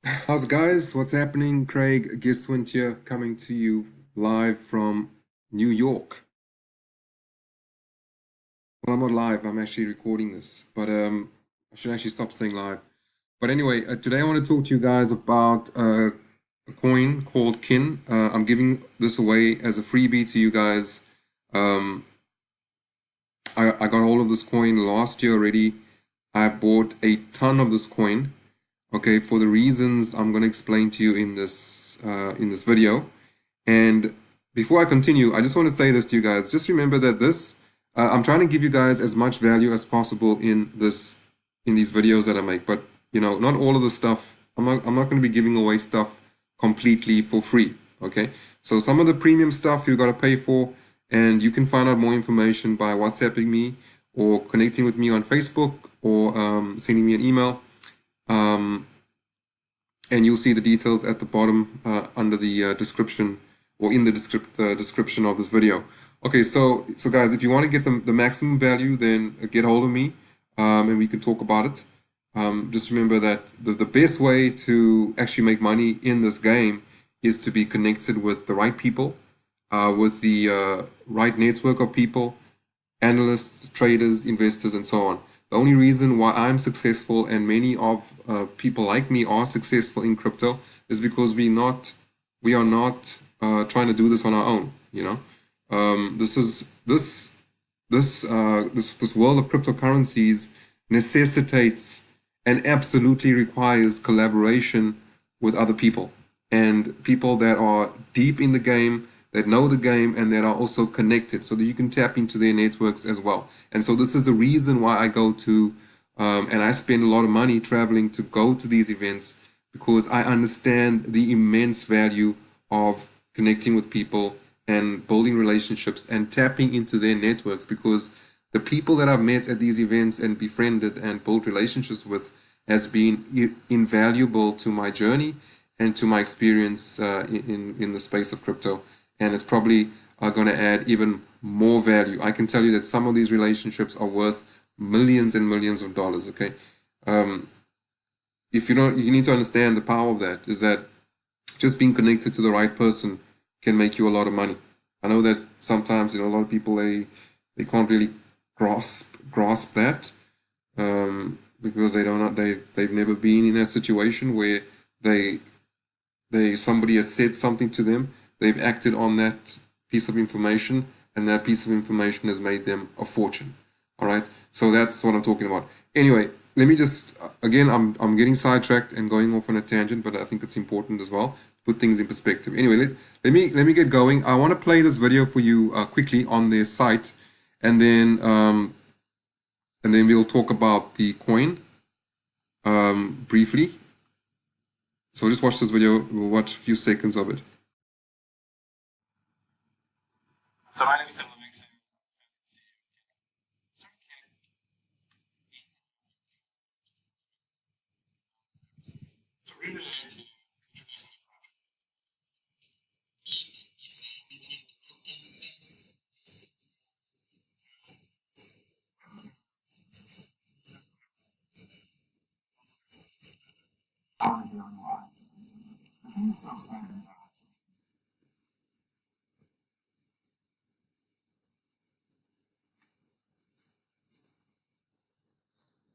How's it, guys? What's happening? Craig Geswindt here, coming to you live from New York. Well, I'm not live. I'm actually recording this, but I should actually stop saying live. But anyway, today I want to talk to you guys about a coin called Kin. I'm giving this away as a freebie to you guys. Um, I got all of this coin last year already. I bought a ton of this coin. Okay, for the reasons I'm going to explain to you in this video. And before I continue, I just want to say this to you guys. Just remember that I'm trying to give you guys as much value as possible in these videos that I make. But not all of the stuff. I'm not going to be giving away stuff completely for free. Okay, so some of the premium stuff you got to pay for, and you can find out more information by WhatsApping me or connecting with me on Facebook or sending me an email. And you'll see the details at the bottom under the description or in the description of this video. Okay, so guys, if you want to get the maximum value, then get hold of me and we can talk about it. Just remember that the best way to actually make money in this game is to be connected with the right people, with the right network of people, analysts, traders, investors, and so on. The only reason why I'm successful and many of people like me are successful in crypto is because we are not trying to do this on our own. This world of cryptocurrencies necessitates and absolutely requires collaboration with other people and people that are deep in the game, that know the game, and that are also connected so that you can tap into their networks as well. And so this is the reason why I go to and I spend a lot of money traveling to go to these events, because I understand the immense value of connecting with people and building relationships and tapping into their networks, because the people that I've met at these events and befriended and built relationships with has been invaluable to my journey and to my experience in the space of crypto. And it's probably going to add even more value. I can tell you that some of these relationships are worth millions and millions of dollars. Okay, if you don't, you need to understand the power of that. Is that just being connected to the right person can make you a lot of money. I know that sometimes a lot of people they can't really grasp that because they've never been in that situation where somebody has said something to them, they've acted on that piece of information, and that piece of information has made them a fortune. All right, so that's what I'm talking about. Anyway, let me just again, I'm getting sidetracked and going off on a tangent, but I think it's important as well to put things in perspective. Anyway, let me get going. I want to play this video for you quickly on their site, and then we'll talk about the coin briefly. So just watch this video. We'll watch a few seconds of it. So my name is Tim. So we really like to introduce a new product. Geek is a mentioned open space. I'm the only one. He's so excited about it.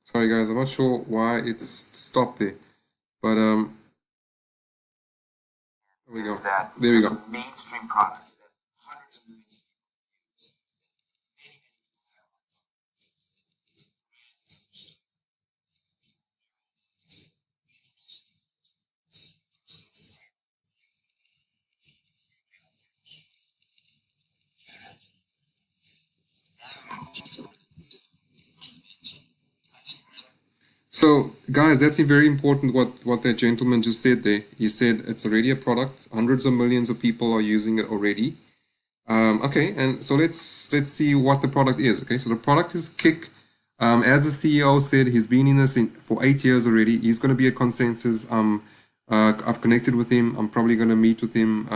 Sorry guys, I'm not sure why it's stopped there, but there we go. There we go. Mainstream product that hundreds of millions of people use. Many people have So guys, that's very important what that gentleman just said there. He said it's already a product. Hundreds of millions of people are using it already. Okay, and so let's see what the product is. Okay, so the product is Kick. As the CEO said, he's been in this for 8 years already. He's going to be at Consensus. I've connected with him. I'm probably going to meet with him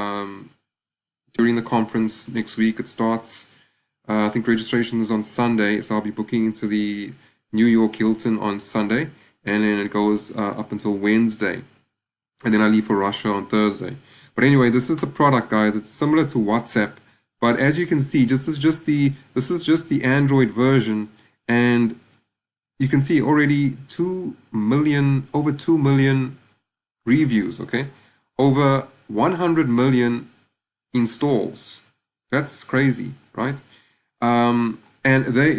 during the conference next week. It starts, I think registration is on Sunday, so I'll be booking into the New York Hilton on Sunday, and then it goes up until Wednesday. and then I leave for Russia on Thursday. But anyway, this is the product, guys. It's similar to WhatsApp, but as you can see, this is just the Android version, and you can see already over 2 million reviews. Okay, over 100 million installs. That's crazy, right? And they've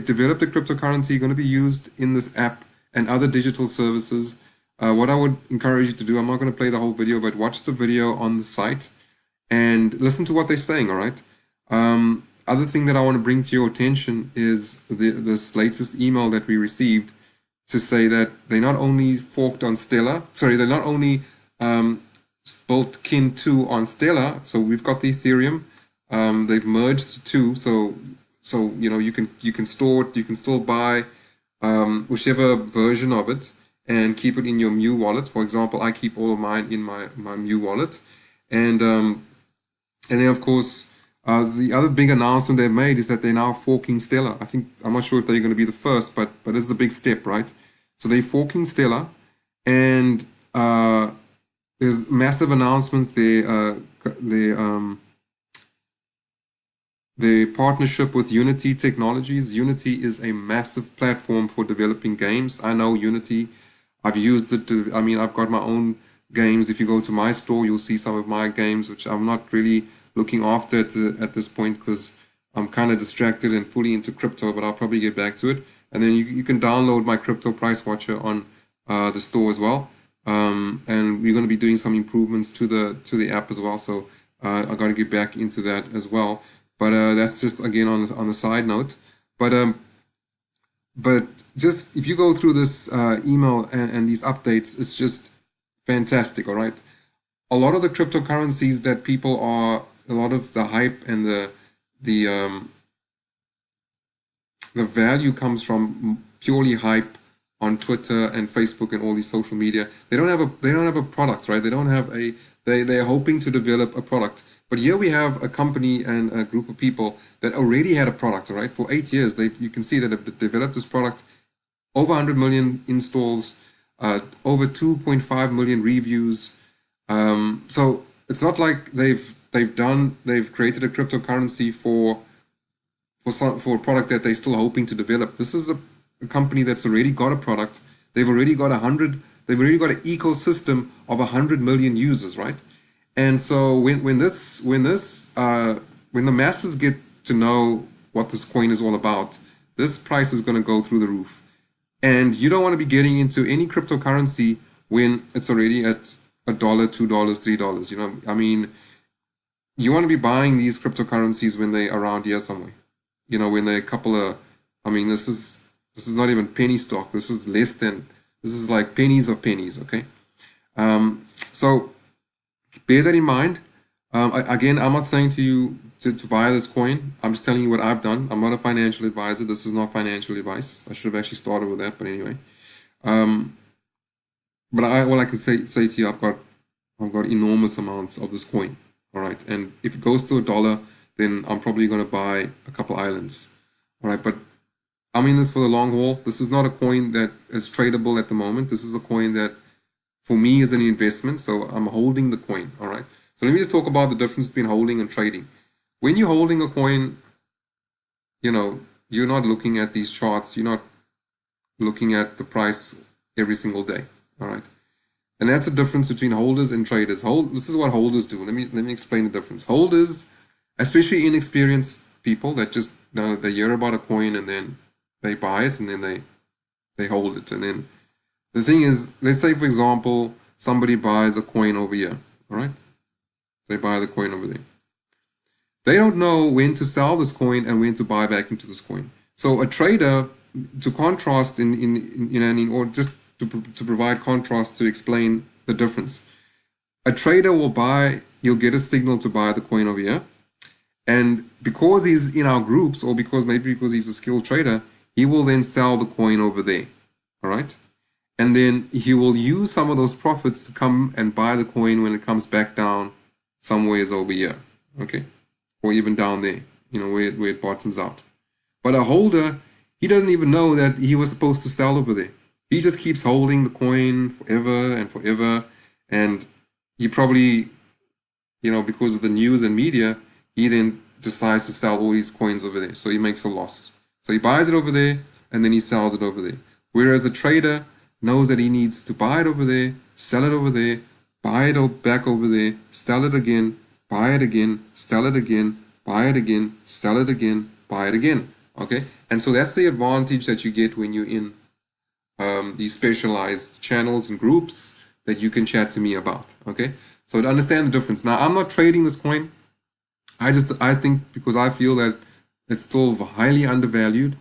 developed a cryptocurrency going to be used in this app and other digital services. What I would encourage you to do, I'm not going to play the whole video, but watch the video on the site and listen to what they're saying, all right? Other thing that I want to bring to your attention is this latest email that we received to say that they not only forked on Stellar, sorry, they not only built Kin 2 on Stellar, so we've got the Ethereum, they've merged the two, so you know, you can store it, you can still buy whichever version of it and keep it in your Mu wallet. For example, I keep all of mine in my Mu wallet, and then of course the other big announcement they've made is that they're now forking Stellar. I'm not sure if they're going to be the first, but this is a big step, right? So they're forking Stellar, and there's massive announcements. The partnership with Unity Technologies. Unity is a massive platform for developing games. I know Unity. I've used it I've got my own games. If you go to my store, you'll see some of my games, which I'm not really looking after at this point because I'm kind of distracted and fully into crypto, but I'll probably get back to it. And then you can download my crypto price watcher on the store as well. And we're going to be doing some improvements to the app as well. So I got to get back into that as well. But that's just again on a side note. But just if you go through this email and these updates, it's just fantastic. All right, a lot of the cryptocurrencies that people are, a lot of the hype and the value comes from purely hype on Twitter and Facebook and all these social media. They don't have a product, right? They're hoping to develop a product. But here we have a company and a group of people that already had a product, right? For 8 years, you can see that they've developed this product, over 100 million installs, over 2.5 million reviews. So it's not like they've created a cryptocurrency for a product that they're still hoping to develop. This is a company that's already got a product. They've already got an ecosystem of 100 million users, right? And so when the masses get to know what this coin is all about, this price is going to go through the roof. And you don't want to be getting into any cryptocurrency when it's already at $1, $2, $3. You know, you want to be buying these cryptocurrencies when they're around here somewhere. You know, when they're a couple of, this is not even penny stock. This is like pennies of pennies. Okay, so bear that in mind. Again, I'm not saying to you to buy this coin. I'm just telling you what I've done. I'm not a financial advisor. This is not financial advice. I should have actually started with that, but anyway. But all I can say to you, I've got enormous amounts of this coin. All right, and if it goes to $1, then I'm probably going to buy a couple islands. All right, but I'm in this for the long haul. This is not a coin that is tradable at the moment. This is a coin that, for me, is an investment. So I'm holding the coin. All right. So let me just talk about the difference between holding and trading. When you're holding a coin, you know, you're not looking at these charts. You're not looking at the price every single day. All right. And that's the difference between holders and traders. This is what holders do. Let me explain the difference. Holders, especially inexperienced people that just they hear about a coin and then they buy it and then they hold it. And then the thing is, let's say for example, somebody buys a coin over here. All right. They buy the coin over there. They don't know when to sell this coin and when to buy back into this coin. So a trader, to contrast or just to provide contrast to explain the difference, a trader will buy. He'll get a signal to buy the coin over here, and because he's in our groups, or because he's a skilled trader, he will then sell the coin over there. All right, and then he will use some of those profits to come and buy the coin when it comes back down somewhere over here. Okay. Or even down there, you know, where it bottoms out. But a holder, he doesn't even know that he was supposed to sell over there. he just keeps holding the coin forever and forever. And he probably, because of the news and media, he then decides to sell all his coins over there. So he makes a loss. So he buys it over there and then he sells it over there. Whereas a trader knows that he needs to buy it over there, sell it over there, buy it back over there, sell it again, buy it again, sell it again, buy it again, sell it again, buy it again. Okay, and so that's the advantage that you get when you're in these specialized channels and groups that you can chat to me about. Okay, so to understand the difference. Now, I'm not trading this coin. I think because I feel that it's still highly undervalued.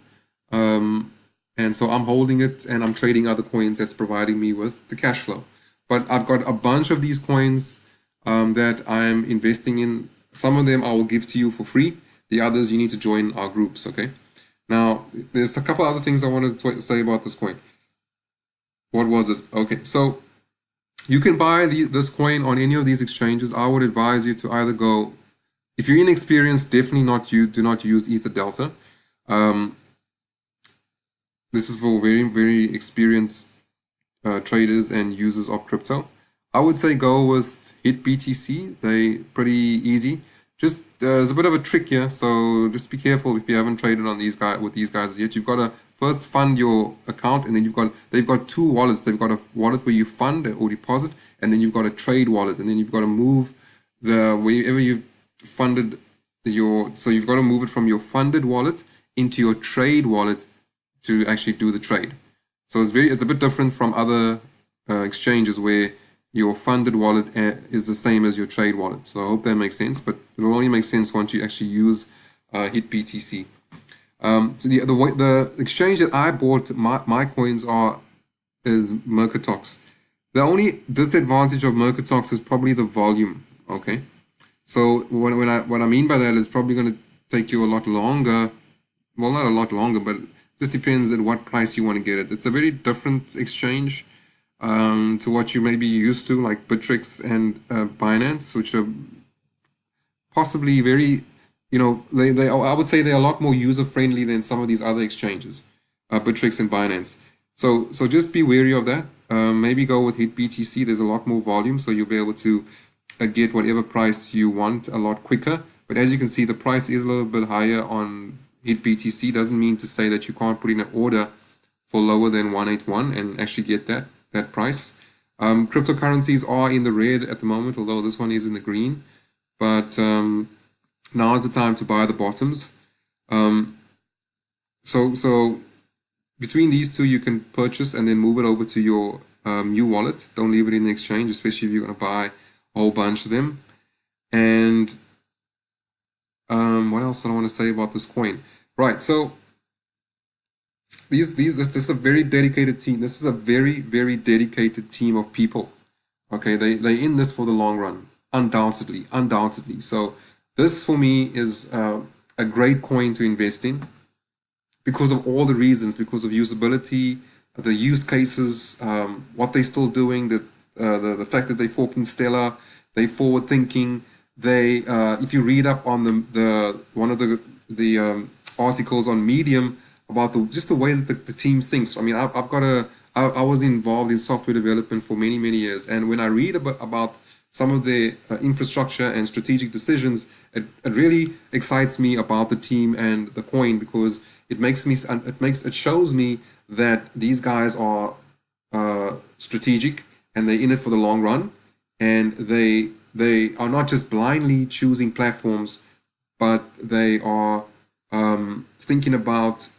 And so I'm holding it and I'm trading other coins that's providing me with the cash flow. But I've got a bunch of these coins that I'm investing in. Some of them I will give to you for free. The others you need to join our groups, okay? Now, there's a couple other things I wanted to say about this coin. What was it? Okay, so you can buy this coin on any of these exchanges. I would advise you to either go, if you're inexperienced, definitely do not use Ether Delta. This is for very, very experienced traders and users of crypto. I would say go with HitBTC. They're pretty easy. Just there's a bit of a trick here, so just be careful if you haven't traded on with these guys yet. You've got to first fund your account, and then they've got two wallets. They've got a wallet where you fund or deposit, and then you've got a trade wallet, and then you've got to move wherever you've funded so you've got to move it from your funded wallet into your trade wallet to actually do the trade. So it's a bit different from other exchanges where your funded wallet is the same as your trade wallet. So I hope that makes sense, but it will only make sense once you actually use HitBTC. So the exchange that I bought my coins is Mercatox. The only disadvantage of Mercatox is probably the volume. Okay, so what I mean by that is probably going to take you a lot longer. Well, not a lot longer, but it just depends at what price you want to get it. It's a very different exchange to what you may be used to, like Bittrex and Binance, which are possibly very, I would say they're a lot more user-friendly than some of these other exchanges, Bittrex and Binance. So just be wary of that. Maybe go with HitBTC. There's a lot more volume, so you'll be able to get whatever price you want a lot quicker. But as you can see, the price is a little bit higher on HitBTC. Doesn't mean to say that you can't put in an order for lower than 181 and actually get that price. Cryptocurrencies are in the red at the moment, although this one is in the green. But now is the time to buy the bottoms. So between these two, you can purchase and then move it over to your new wallet. Don't leave it in the exchange, especially if you're going to buy a whole bunch of them. And what else do I want to say about this coin? Right, so this is a very dedicated team. This is a very, very dedicated team of people. Okay, they're in this for the long run, undoubtedly. So this for me is a great coin to invest in because of all the reasons, because of usability, the use cases, what they're still doing, the fact that they're forking Stellar, they're forward thinking. They if you read up on one of the articles on Medium about just the way that the team thinks. I mean, I was involved in software development for many years, and when I read about some of the infrastructure and strategic decisions, it really excites me about the team and the coin, because it shows me that these guys are strategic and they're in it for the long run, and they are not just blindly choosing platforms, but they are thinking about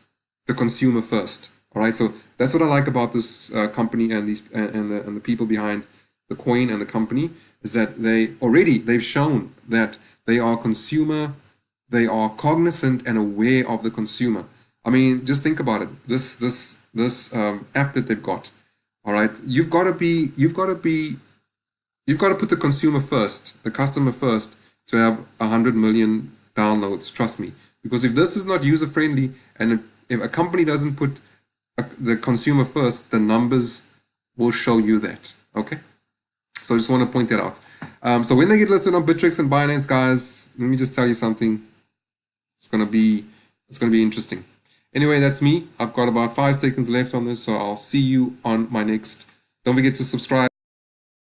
the consumer first. All right, so that's what I like about this company and the people behind the coin and the company, is that they've shown that they are cognizant and aware of the consumer. I mean, just think about it. This app that they've got. All right, you've got to put the consumer first, the customer first, to have 100 million downloads. Trust me, because if this is not user friendly, and if a company doesn't put the consumer first, the numbers will show you that. Okay, so I just want to point that out. So when they get listed on Bittrex and Binance, guys, let me just tell you something. It's gonna be interesting. Anyway, that's me. I've got about 5 seconds left on this, so I'll see you on my next. Don't forget to subscribe.